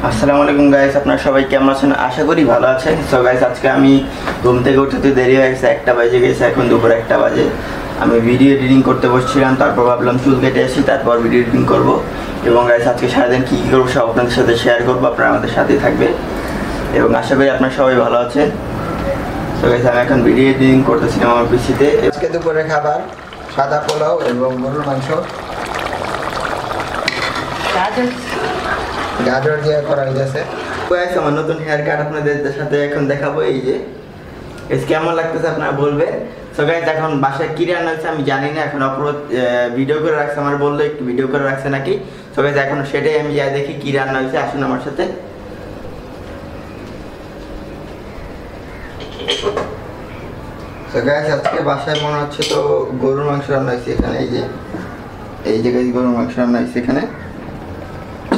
আসসালামু আলাইকুম গাইস, আপনারা সবাই কেমন আছেন? আশা করি ভালো আছেন। সো গাইস, আজকে আমি ঘুম থেকে উঠতে দেরি হয়ে গেছে, 1টা বাজে গেছে, এখন দুপুর 1টা বাজে। আমি ভিডিও এডিটিং করতে বসছিলাম, তারপর ভাবলাম চুল কেটে আসি, তারপর ভিডিও এডিটিং করব। এবং গাইস, আজকে সারাদিন কী কী করবো সব আপনাদের সাথে শেয়ার করবো, আপনারা আমাদের সাথেই থাকবে এবং আশা করি আপনারা সবাই ভালো আছেন। সো গাইস, আমি এখন ভিডিও এডিটিং করতেছিলাম আমার পিসিতে। আজকে দুপুরে খাবার সাদা পোলাও এবং গরুর মাংস, গাজর দিয়ে করা হয়েছে। আমার নতুন হেয়ার কাট আপনাদের সাথে এখন দেখাবো। এই যে কেমন লাগতেছে আপনারা বলবেন। সো গাইস, এখন বাসায় কি রান্না হয়েছে আমি জানি না, এখন অপরোধ ভিডিও করে রাখছে, আমার বললো একটু ভিডিও করে রাখছে নাকি। সো গাইস, এখন সেটাই আমি যাই দেখি কি রান্না হয়েছে, আসুন আমার সাথে। তো গাইস, আজকে বাসায় মনে হচ্ছে তো গরুর মাংস রান্না হয়েছে এখানে। এই যে গাইস, গরুর মাংস রান্না হয়েছে এখানে।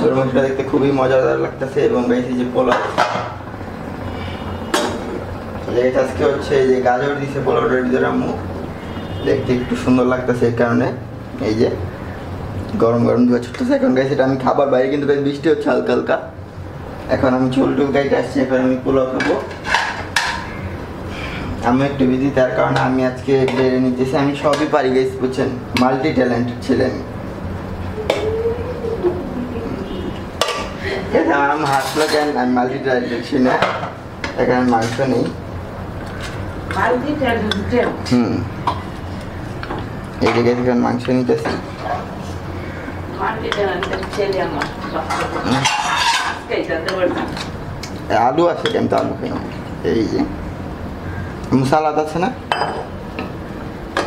গরুর মাংসটা দেখতে খুবই মজাদার লাগতেছে। এবং গাইস, এই যে পোলাও, আজকে হচ্ছে এই যে গাজর দিছে পোলাওটার ভিতরে, আম্মু দেখতে একটু সুন্দর লাগতেছে এই কারণে। এই যে গরম গরম ধোয়া ছুটতেছে এখন গাইস, এটা আমি খাবার বাইরে, কিন্তু গাইস বৃষ্টি হচ্ছে হালকা হালকা। এখন আমি চুল টুল কাইটে আসছি, এখন আমি পোলাও খাবো। আমি একটু বিজি, তার কারণে আমি আজকে বেড়ে নিতেছি। আমি সবই পারি গাইস, বুঝছেন, মাল্টি ট্যালেন্টেড ছিলেন। আমার হাসলো কেন? আমি মাল্টি ট্যালেন্টেড ছি না, এখানে মাংস নেই। এই যে গাইস, এখন মাংস নিতেছি। আলু আছে কেন? তো আলু খাই না। এই যে সালাদ আছে না,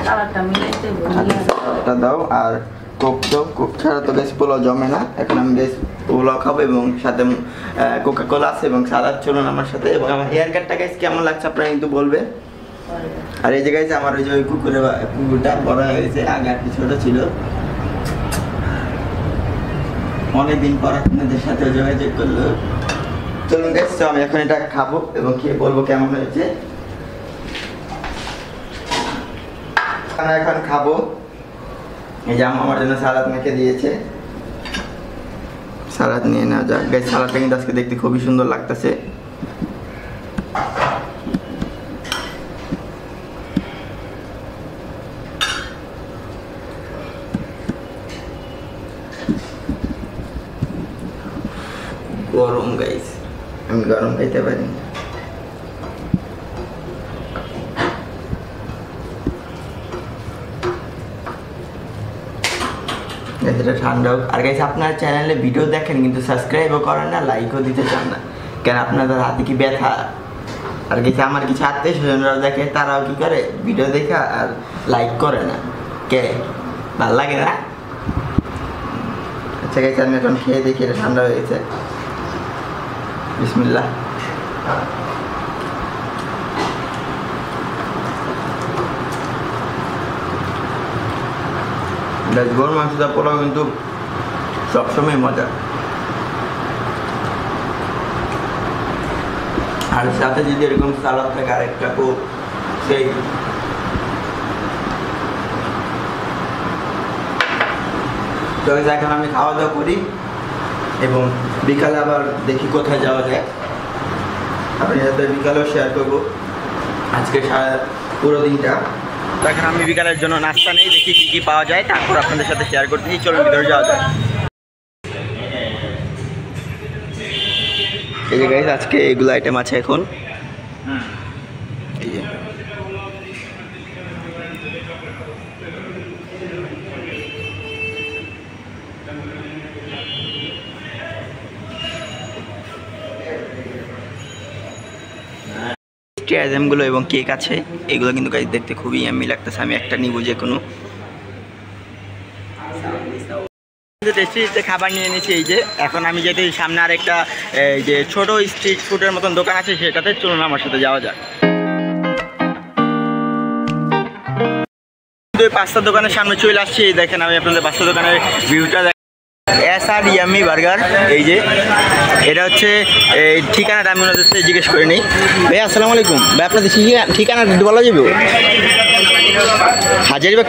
সালাদটা দাও আর কোক দাও। কোক ছাড়া তো বেশ পোলাও জমে না। এখন আমি বেশ পোলাও খাবো এবং সাথে কোকা কোলা আছে এবং সালাদ। চলুন আমার সাথে। এবং আমার হেয়ার কাটটা গাইস কেমন লাগছে আপনারা কিন্তু বলবেন। আর এই যে গাইস, আমার ওই যে ওই কুকুরটা বড় হয়ে গেছে, আগে আর কি ছোট ছিল। অনেকদিন পর আপনাদের সাথে যোগাযোগ করলো। চলুন গাইস, তো আমি এখন এটা খাবো এবং খেয়ে বলবো কেমন হয়েছে। আমি এখন খাবো। এই যে আমার জন্য সালাদ মেখে দিয়েছে, সালাদ নিয়ে নেওয়া যাক গাইস। সালাদটা কিন্তু আজকে দেখতে খুবই সুন্দর লাগতেছে। গরম গাইস, আমি গরম খাইতে পারি না। এটা ঠান্ডা হোক। আর গাইস, আপনার চ্যানেলে ভিডিও দেখেন কিন্তু সাবস্ক্রাইবও করেন না, লাইকও দিতে চান না কেন? আপনাদের হাতে কি ব্যথা? আর গাইস, আমার কিছু আত্মীয় স্বজনরা দেখে, তারাও কি করে ভিডিও দেখা আর লাইক করে না, কে ভাল লাগে না? আচ্ছা গাইস, আমি এখন খেয়ে দেখি এটা ঠান্ডা হয়ে গেছে। বিসমিল্লাহ। গরুর মাংসটা পোলাও কিন্তু সবসময় মজা। আর সাথে যদি এরকম সালাদ থাকে আর একটা কোক, সেই তো এখন আমি খাওয়া দাওয়া করি এবং বিকালে আবার দেখি কোথায় যাওয়া যায়। আপনার সাথে বিকালেও শেয়ার করবো আজকে পুরো দিনটা। এখন আমি বিকালের জন্য নাস্তা নেই, দেখি কি কি পাওয়া যায়, তারপর আপনাদের সাথে শেয়ার করতেছি। চলুন ভিতরে যাওয়া যায়। এই যে গাইস, আজকে এগুলো আইটেম আছে এখন। এই যে আইটেমগুলো এবং কেক আছে, এগুলো কিন্তু গাইস দেখতে খুবই ইয়াম্মি লাগতেছে। আমি একটা নিব যে কোনো। টেস্টি খাবার নিয়ে নিয়েছি। এই যে এখন আমি যেতে সামনে আর একটা এই যে ছোট স্ট্রিট ফুডের মতন দোকান আছে, সেটাতে চলুন আমার সাথে যাওয়া যাক। 5টা দোকানের সামনে চলে আসছি। এই দেখেন, আমি আপনাদের 5টা দোকানের ভিউটা SR ইয়াম্মি বার্গার। এই যে এটা হচ্ছে এই ঠিকানাটা আমি ওনাদের জিজ্ঞেস করে নিই। ভাই আসসালামু আলাইকুম, ভাই আপনাদের ঠিকানাটা বলা যাবে? হাজারিবাগ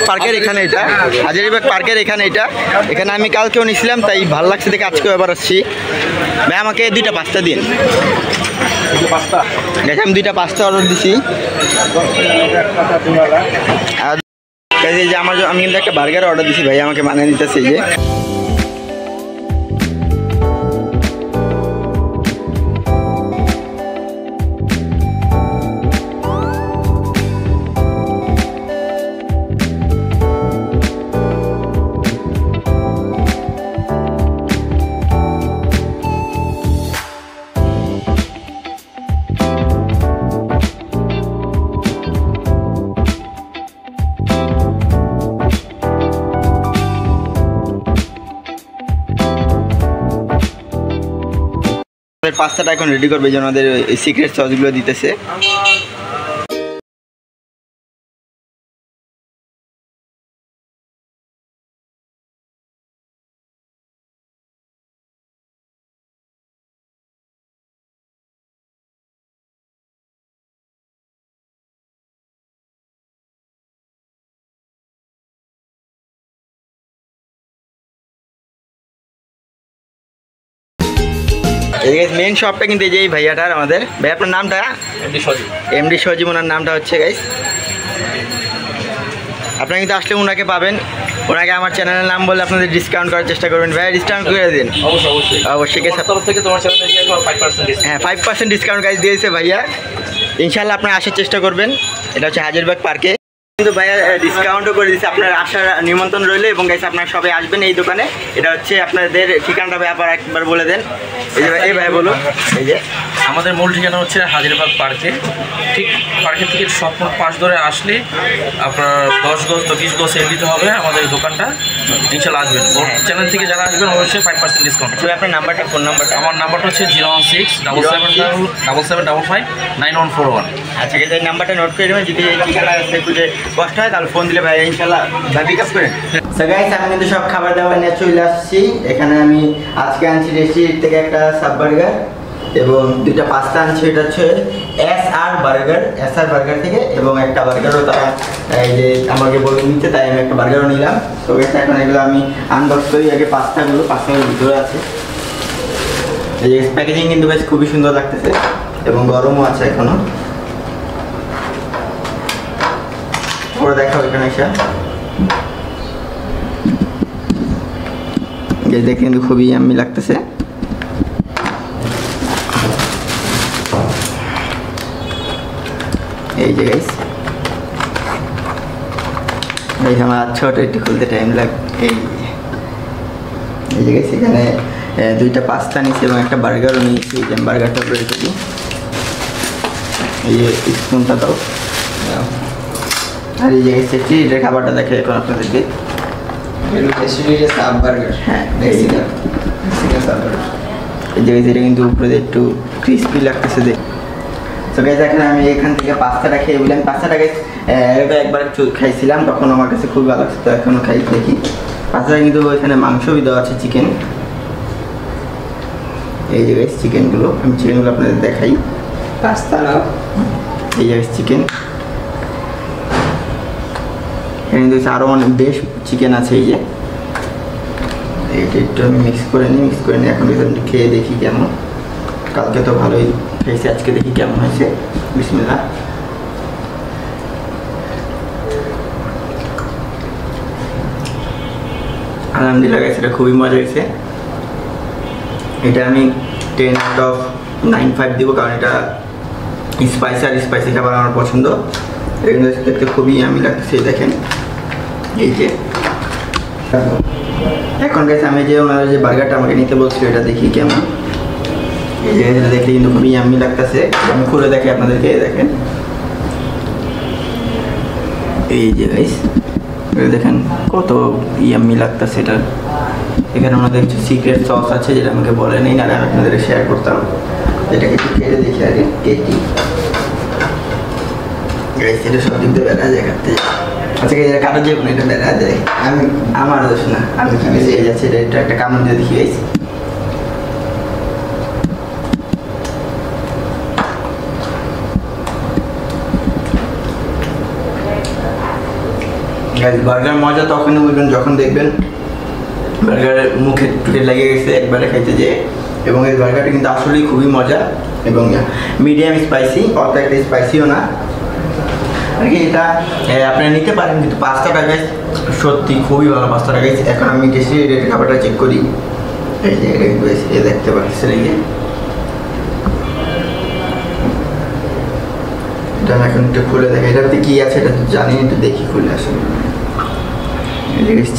পার্কের এখানে এটা, হাজারিবাগ পার্কের এখানে এটা। এখানে আমি কালকেও নিয়েছিলাম, তাই ভালো লাগছে দেখে আজকেও এবার আসছি। ভাই আমাকে 2টা পাস্তা দিন। দেখে আমি 2টা পাস্তা অর্ডার দিছি। আর এই যে আমি কিন্তু একটা বার্গার অর্ডার দিছি, ভাই আমাকে বানিয়ে দিতেছে। এই যে পাস্তাটা এখন রেডি করবে, যে আমাদের সিক্রেট সসগুলো দিতেছে। মেন শপটা কিন্তু এই যে এই ভাইয়াটার, আমাদের ভাই আপনার নামটা? এমডি সজীব, ওনার নামটা হচ্ছে গাইস। আপনারা কিন্তু আসলে ওনাকে পাবেন। ওনাকে আমার চ্যানেলের নাম বলে আপনাদের ডিসকাউন্ট করার চেষ্টা করবেন। ভাই ডিসকাউন্ট করে দিন। অবশ্যই হ্যাঁ, 5% ডিসকাউন্ট গাইস দিয়েছে ভাইয়া। ইনশাল্লাহ আপনারা আসার চেষ্টা করবেন। এটা হচ্ছে হাজারবাগ পার্কে, কিন্তু ভাইয়া ডিসকাউন্টও করে দিচ্ছে। আপনার আসার নিমন্ত্রণ রইল, এবং গাইস আপনারা সবাই আসবেন এই দোকানে। এটা হচ্ছে আপনাদের ঠিকানাটা ভাই আবার একবার বলে দেন। এই ভাই বলুন। এই যে আমাদের মূল ঠিকানা হচ্ছে হাজারবাগ পার্কে, ঠিক পার্কের থেকে সম্পূর্ণ পাশ ধরে আসলে আপনার 10 গজ তো 20 গজ দিতে হবে আমাদের দোকানটা। ইনশাল্লাহ আসবেন। চ্যানেল থেকে যারা আসবেন অবশ্যই 5% ডিসকাউন্ট। আপনার নাম্বারটা, ফোন নাম্বারটা? আমার নাম্বারটা হচ্ছে 01677559141। আচ্ছা, এই নাম্বারটা নোট করে দেবেন। যদি এই ঠিকানা খুঁজে কষ্ট হয় তাহলে ফোন দিলে ভাই ইনশাল্লাহ পিক আপ করেন। সো গাইস, আমি কিন্তু সব খাবার দাবার নিয়ে চলে আসছি। এখানে আমি আজকে আনছি রেস্টুরেন্ট থেকে একটা সাব বার্গার এবং 2টা পাস্তা আনছি। এটা হচ্ছে এসআর বার্গার থেকে, এবং একটা বার্গারও তারা এই যে আমাকে বলে নিচ্ছে, তাই আমি একটা বার্গারও নিলাম। তো গাইস, এখন এগুলো আমি আনবক্স করি। আগে পাস্তাগুলোর ভিতরে আছে। এই যে প্যাকেজিং কিন্তু বেশ খুবই সুন্দর লাগতেছে, এবং গরমও আছে এখনো। পরে দেখাও এখানে এসে। দেখে কিন্তু খুবই ইয়াম্মি লাগতেছে। এই যে গাইস, আমার ছোট একটু খুলতে টাইম লাগে। এই যে গাইস, এখানে 2টা পাস্তা নিয়েছি এবং একটা বার্গারও নিয়েছি। যে বার্গারটা করে দিই। এই যে স্পুনটা দাও। আর এই যে এটার খাবারটা দেখে এখন আপনাদেরকে। হ্যাঁ, এই যে এটা কিন্তু উপরে একটু ক্রিস্পি লাগতেছে দেখ। তো গাইস, এখন আমি এখান থেকে পাস্তাটা খেয়ে বললাম। পাস্তাটা গাইস একবার খাইছিলাম, তখন আমার কাছে খুব ভালো লাগছে। তো এখনও খাই, দেখি। পাস্তাটা কিন্তু এখানে মাংসও দেওয়া আছে, চিকেন। এই যে গাইস চিকেনগুলো, আমি চিকেনগুলো আপনাদের দেখাই। পাস্তা এই যে চিকেন, এখানে কিন্তু আরও অনেক বেশ চিকেন আছে। এই যে এইটা একটু আমি মিক্স করে নিই। এখন খেয়ে দেখি কেমন। কালকে তো ভালোই খেয়েছি, আজকে দেখি কেমন হয়েছে। বিসমিল্লাহ। আলহামদুলিল্লাহ গাইস, এটা খুবই মজা হয়েছে। এটা আমি 10 out of 9.5 দিব, কারণ এটা স্পাইসি খাবার আমার পছন্দ। এটা দেখতে খুবই আমি লাগতেছে। দেখেন এই যে। এখন গাইস, আমি যে ওনারা যে বার্গারটা আমাকে নিতে বলছিল, এটা দেখি কেমন। এই যে এটা দেখতে কিন্তু খুবই ইয়াম্মি লাগতেছে। আমি খুলে দেখি আপনাদেরকে। দেখেন এই যে গাইস, দেখেন কত ইয়াম্মি লাগতেছে এটা। এখানে ওনাদের কিছু সিক্রেট সস আছে, যেটা আমাকে বলে নেই, নাহলে আমি আপনাদের শেয়ার করতাম। এটাকে একটু খেয়ে দেখি আগে। কেটি গাইস, এটা সব দিক দিয়ে বেড়া যায় কাটতে। আচ্ছা, এটা কাটা যাবে না, এটা বেড়া যায়। আমার দোষ না, আমি কি বেশি যাচ্ছে। এটা একটা কামড় দিয়ে দেখি গাইস। বার্গার মজা তখনই বুঝবেন যখন দেখবেন বার্গারের মুখে টুটে লেগে গেছে একবারে খাইতে যেয়ে। এবং এই বার্গারটা কিন্তু আসলেই খুবই মজা এবং মিডিয়াম স্পাইসি, অত একটা স্পাইসিও না আর কি। এটা আপনারা নিতে পারেন, কিন্তু পাস্তাটা গাইস সত্যি খুবই ভালো পাস্তাটা গাইস। এখন আমি টেস্টি রেটের খাবারটা চেক করি। এই যে এটা কিন্তু এ দেখতে পাচ্ছেন, এই যে এটা আমি এখন একটু খুলে দেখি এটাতে কি আছে, এটা জানি একটু দেখি খুলে আসলে।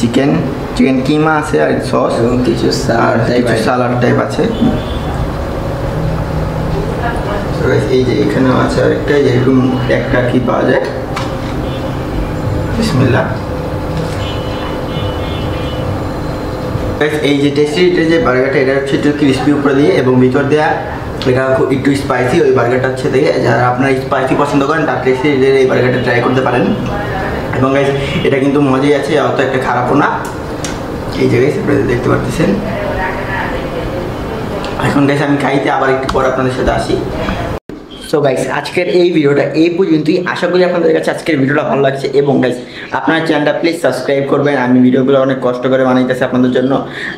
চিকেন কিমা আছে আর সস এবং কিছু সালাড টাইপ আছে। এই যে এখানেও আছে আরেকটা, যেরকম একটা কি পাওয়া যায়। বিসমিল্লাহ। এই যে টেস্টি যে বার্গারটা, এটা হচ্ছে একটু ক্রিস্পি উপরে দিয়ে এবং ভিতর দেওয়া এটা একটু স্পাইসি। ওই বার্গারটা হচ্ছে থেকে যারা আপনারা স্পাইসি পছন্দ করেন তার টেস্টি এই বার্গারটা ট্রাই করতে পারেন। এবং গাইস এটা কিন্তু মজাই আছে, অত একটা খারাপও না। এই যে গাইস আপনারা দেখতে পাচ্ছেন। এখন গাইস আমি খাইতে আবার একটু পর আপনাদের সাথে আসি। সো গাইস আজকের এই ভিডিওটা এই পর্যন্তই। আশা করি আপনাদের কাছে আজকের ভিডিওটা ভালো লাগছে। এবং গাইস আপনার চ্যানেলটা প্লিজ সাবস্ক্রাইব করবেন। আমি ভিডিওগুলো অনেক কষ্ট করে বানাইতেছি আপনাদের জন্য,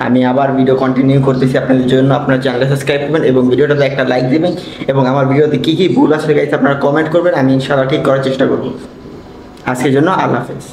আমি আবার ভিডিও কন্টিনিউ করতেছি আপনাদের জন্য। আপনার চ্যানেলটা সাবস্ক্রাইব করবেন এবং ভিডিওটাতে একটা লাইক দেবেন এবং আমার ভিডিওতে কী কী ভুল আসলে গাইস আপনারা কমেন্ট করবেন, আমি ইনশাআল্লাহ ঠিক করার চেষ্টা করব। আজকের জন্য আল্লাহ হাফেজ।